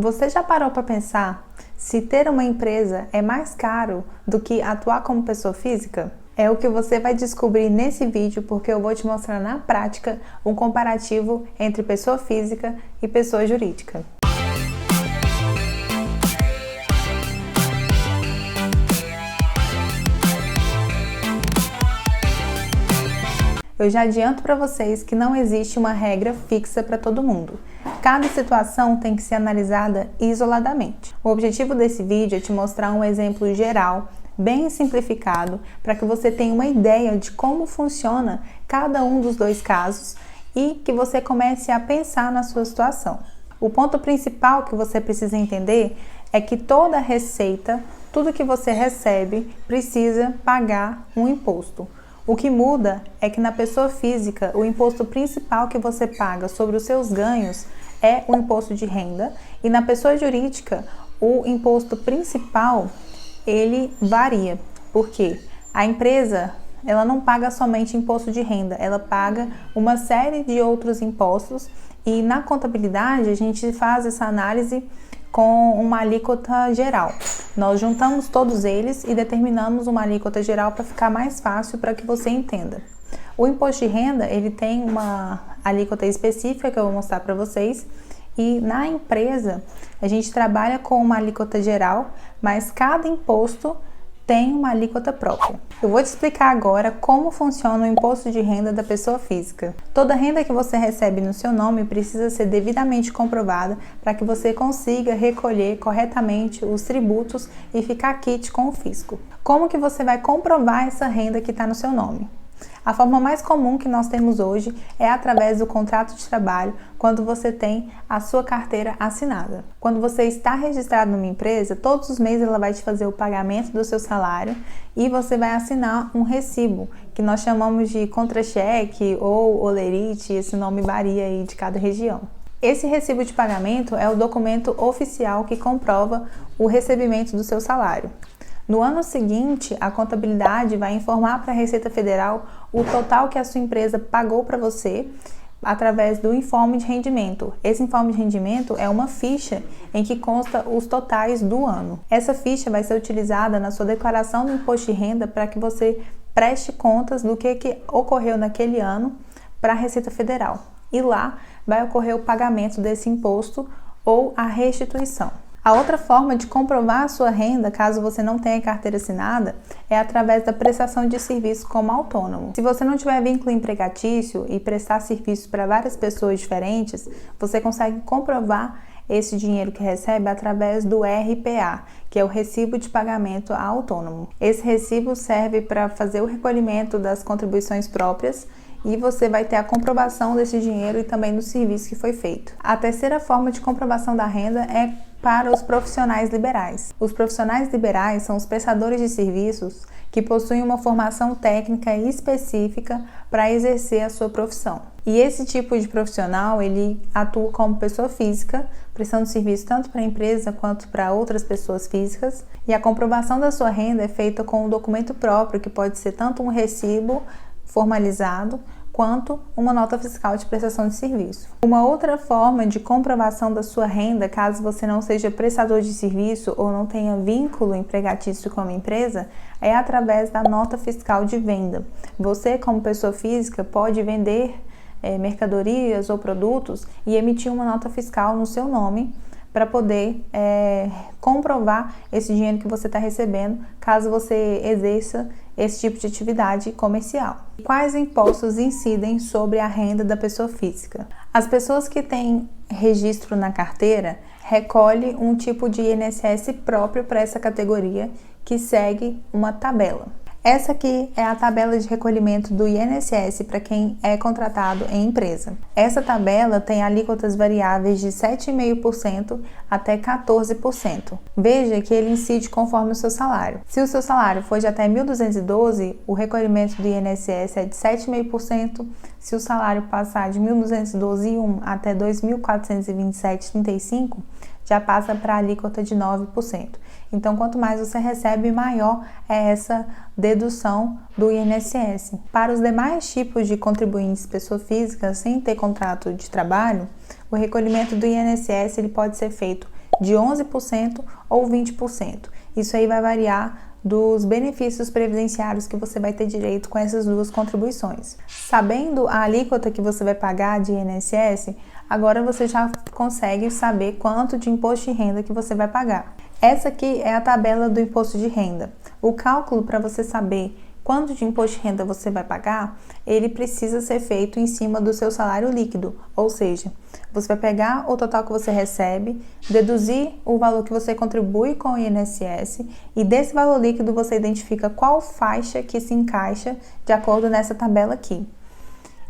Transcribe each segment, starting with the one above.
Você já parou para pensar se ter uma empresa é mais caro do que atuar como pessoa física? É o que você vai descobrir nesse vídeo, porque eu vou te mostrar na prática um comparativo entre pessoa física e pessoa jurídica. Eu já adianto para vocês que não existe uma regra fixa para todo mundo. Cada situação tem que ser analisada isoladamente. O objetivo desse vídeo é te mostrar um exemplo geral, bem simplificado, para que você tenha uma ideia de como funciona cada um dos dois casos e que você comece a pensar na sua situação. O ponto principal que você precisa entender é que toda receita, tudo que você recebe, precisa pagar um imposto. O que muda é que na pessoa física, o imposto principal que você paga sobre os seus ganhos é o imposto de renda, e na pessoa jurídica, o imposto principal, ele varia. Por quê? A empresa, ela não paga somente imposto de renda, ela paga uma série de outros impostos, e na contabilidade a gente faz essa análise com uma alíquota geral. Nós juntamos todos eles e determinamos uma alíquota geral para ficar mais fácil para que você entenda. O imposto de renda, ele tem uma alíquota específica que eu vou mostrar para vocês, e na empresa a gente trabalha com uma alíquota geral, mas cada imposto tem uma alíquota própria. Eu vou te explicar agora como funciona o imposto de renda da pessoa física. Toda renda que você recebe no seu nome precisa ser devidamente comprovada para que você consiga recolher corretamente os tributos e ficar quite com o fisco. Como que você vai comprovar essa renda que está no seu nome? A forma mais comum que nós temos hoje é através do contrato de trabalho, quando você tem a sua carteira assinada. Quando você está registrado numa empresa, todos os meses ela vai te fazer o pagamento do seu salário e você vai assinar um recibo, que nós chamamos de contra-cheque ou olerite, esse nome varia aí de cada região. Esse recibo de pagamento é o documento oficial que comprova o recebimento do seu salário. No ano seguinte, a contabilidade vai informar para a Receita Federal o total que a sua empresa pagou para você através do informe de rendimento. Esse informe de rendimento é uma ficha em que consta os totais do ano. Essa ficha vai ser utilizada na sua declaração do imposto de renda para que você preste contas do que ocorreu naquele ano para a Receita Federal. E lá vai ocorrer o pagamento desse imposto ou a restituição. A outra forma de comprovar a sua renda, caso você não tenha carteira assinada, é através da prestação de serviço como autônomo. Se você não tiver vínculo empregatício e prestar serviços para várias pessoas diferentes, você consegue comprovar esse dinheiro que recebe através do RPA, que é o Recibo de Pagamento Autônomo. Esse recibo serve para fazer o recolhimento das contribuições próprias e você vai ter a comprovação desse dinheiro e também do serviço que foi feito. A terceira forma de comprovação da renda é para os profissionais liberais. Os profissionais liberais são os prestadores de serviços que possuem uma formação técnica específica para exercer a sua profissão. E esse tipo de profissional, ele atua como pessoa física, prestando serviço tanto para a empresa quanto para outras pessoas físicas, e a comprovação da sua renda é feita com um documento próprio, que pode ser tanto um recibo formalizado, quanto uma nota fiscal de prestação de serviço. Uma outra forma de comprovação da sua renda, caso você não seja prestador de serviço ou não tenha vínculo empregatício com a empresa, é através da nota fiscal de venda. Você, como pessoa física, pode vender mercadorias ou produtos e emitir uma nota fiscal no seu nome para poder comprovar esse dinheiro que você está recebendo, caso você exerça esse tipo de atividade comercial. Quais impostos incidem sobre a renda da pessoa física? As pessoas que têm registro na carteira recolhem um tipo de INSS próprio para essa categoria, que segue uma tabela. Essa aqui é a tabela de recolhimento do INSS para quem é contratado em empresa. Essa tabela tem alíquotas variáveis de 7,5% até 14%. Veja que ele incide conforme o seu salário. Se o seu salário for de até 1.212, o recolhimento do INSS é de 7,5%. Se o salário passar de 1.212,1 até 2.427,35, já passa para a alíquota de 9%. Então, quanto mais você recebe, maior é essa dedução do INSS. Para os demais tipos de contribuintes pessoa física sem ter contrato de trabalho, o recolhimento do INSS ele pode ser feito de 11% ou 20%. Isso aí vai variar dos benefícios previdenciários que você vai ter direito com essas duas contribuições. Sabendo a alíquota que você vai pagar de INSS, agora você já consegue saber quanto de imposto de renda que você vai pagar. Essa aqui é a tabela do imposto de renda. O cálculo para você saber quanto de imposto de renda você vai pagar, ele precisa ser feito em cima do seu salário líquido, ou seja, você vai pegar o total que você recebe, deduzir o valor que você contribui com o INSS e desse valor líquido você identifica qual faixa que se encaixa de acordo nessa tabela aqui.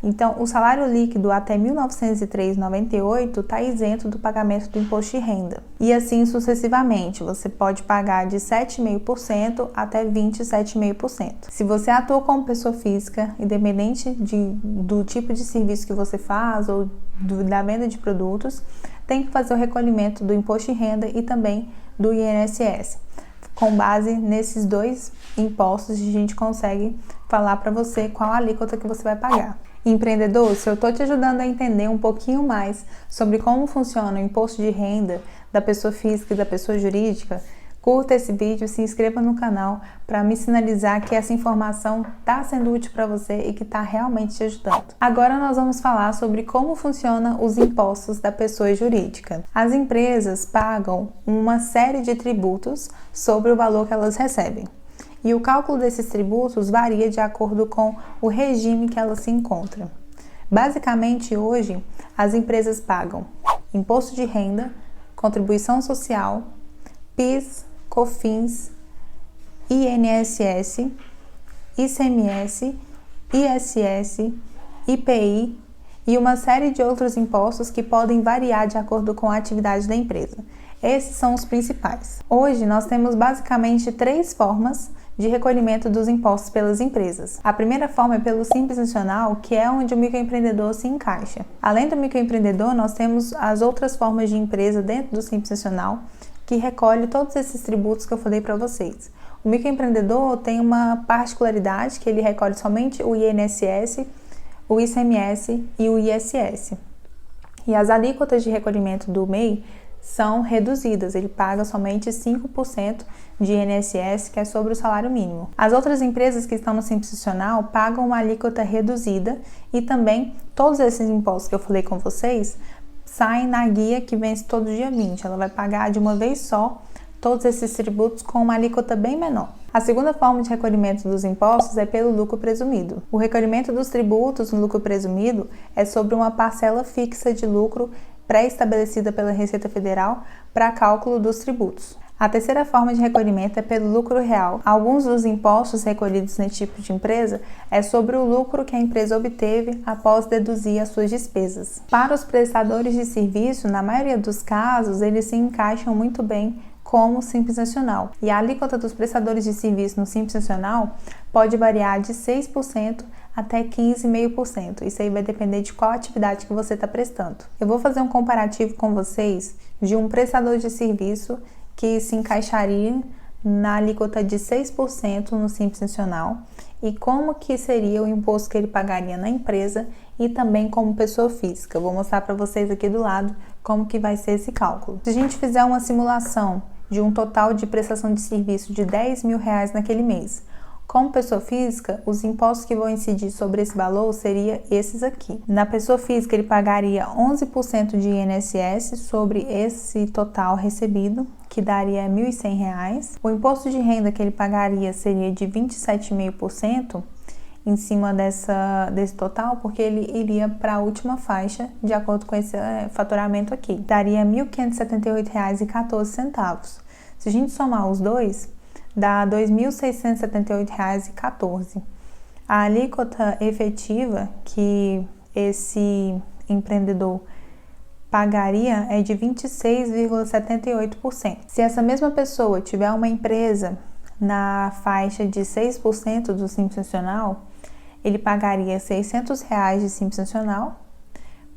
Então, o salário líquido até R$ 1.903,98 está isento do pagamento do imposto de renda. E assim sucessivamente, você pode pagar de 7,5% até 27,5%. Se você atua como pessoa física, independente do tipo de serviço que você faz ou da venda de produtos, tem que fazer o recolhimento do imposto de renda e também do INSS. Com base nesses dois impostos, a gente consegue falar para você qual a alíquota que você vai pagar. Empreendedor, se eu estou te ajudando a entender um pouquinho mais sobre como funciona o imposto de renda da pessoa física e da pessoa jurídica, curta esse vídeo e se inscreva no canal para me sinalizar que essa informação está sendo útil para você e que está realmente te ajudando. Agora nós vamos falar sobre como funcionam os impostos da pessoa jurídica. As empresas pagam uma série de tributos sobre o valor que elas recebem. E o cálculo desses tributos varia de acordo com o regime que ela se encontra. Basicamente, hoje, as empresas pagam imposto de renda, contribuição social, PIS, COFINS, INSS, ICMS, ISS, IPI e uma série de outros impostos que podem variar de acordo com a atividade da empresa. Esses são os principais. Hoje, nós temos basicamente 3 formas de recolhimento dos impostos pelas empresas. A primeira forma é pelo Simples Nacional, que é onde o microempreendedor se encaixa. Além do microempreendedor, nós temos as outras formas de empresa dentro do Simples Nacional, que recolhe todos esses tributos que eu falei para vocês. O microempreendedor tem uma particularidade, que ele recolhe somente o INSS, o ICMS e o ISS. E as alíquotas de recolhimento do MEI são reduzidas, ele paga somente 5% de INSS, que é sobre o salário mínimo. As outras empresas que estão no Simples Nacional pagam uma alíquota reduzida e também todos esses impostos que eu falei com vocês saem na guia que vence todo dia 20. Ela vai pagar de uma vez só todos esses tributos com uma alíquota bem menor. A segunda forma de recolhimento dos impostos é pelo lucro presumido. O recolhimento dos tributos no lucro presumido é sobre uma parcela fixa de lucro pré-estabelecida pela Receita Federal para cálculo dos tributos. A terceira forma de recolhimento é pelo lucro real. Alguns dos impostos recolhidos nesse tipo de empresa é sobre o lucro que a empresa obteve após deduzir as suas despesas. Para os prestadores de serviço, na maioria dos casos, eles se encaixam muito bem como Simples Nacional. E a alíquota dos prestadores de serviço no Simples Nacional pode variar de 6% até 15,5%. Isso aí vai depender de qual atividade que você está prestando. Eu vou fazer um comparativo com vocês de um prestador de serviço que se encaixaria na alíquota de 6% no Simples Nacional e como que seria o imposto que ele pagaria na empresa e também como pessoa física. Eu vou mostrar para vocês aqui do lado como que vai ser esse cálculo. Se a gente fizer uma simulação de um total de prestação de serviço de R$10 mil naquele mês, como pessoa física, os impostos que vão incidir sobre esse valor seriam esses aqui. Na pessoa física, ele pagaria 11% de INSS sobre esse total recebido, que daria R$ 1.100. O imposto de renda que ele pagaria seria de 27,5% em cima desse total, porque ele iria para a última faixa, de acordo com esse faturamento aqui. Daria R$ 1.578,14. Se a gente somar os dois, dá R$ 2.678,14. A alíquota efetiva que esse empreendedor pagaria é de 26,78%. Se essa mesma pessoa tiver uma empresa na faixa de 6% do Simples Nacional, ele pagaria R$ 600 de Simples Nacional,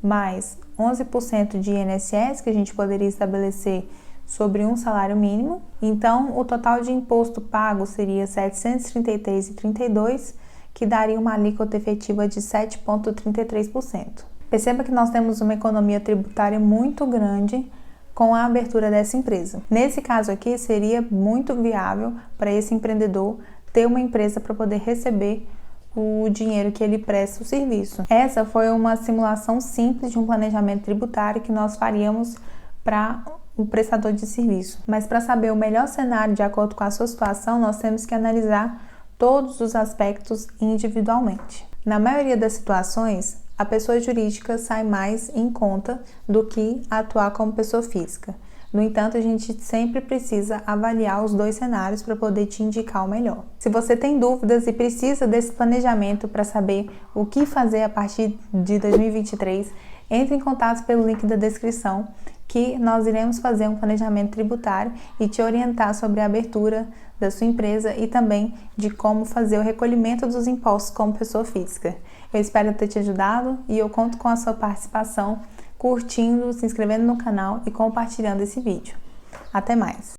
mais 11% de INSS, que a gente poderia estabelecer sobre um salário mínimo. Então, o total de imposto pago seria R$ 733,32, que daria uma alíquota efetiva de 7,33%. Perceba que nós temos uma economia tributária muito grande com a abertura dessa empresa. Nesse caso aqui, seria muito viável para esse empreendedor ter uma empresa para poder receber o dinheiro que ele presta o serviço. Essa foi uma simulação simples de um planejamento tributário que nós faríamos para o prestador de serviço. Mas para saber o melhor cenário de acordo com a sua situação, nós temos que analisar todos os aspectos individualmente. Na maioria das situações, a pessoa jurídica sai mais em conta do que atuar como pessoa física. No entanto, a gente sempre precisa avaliar os dois cenários para poder te indicar o melhor. Se você tem dúvidas e precisa desse planejamento para saber o que fazer a partir de 2023, entre em contato pelo link da descrição, que nós iremos fazer um planejamento tributário e te orientar sobre a abertura da sua empresa e também de como fazer o recolhimento dos impostos como pessoa física. Eu espero ter te ajudado e eu conto com a sua participação, curtindo, se inscrevendo no canal e compartilhando esse vídeo. Até mais!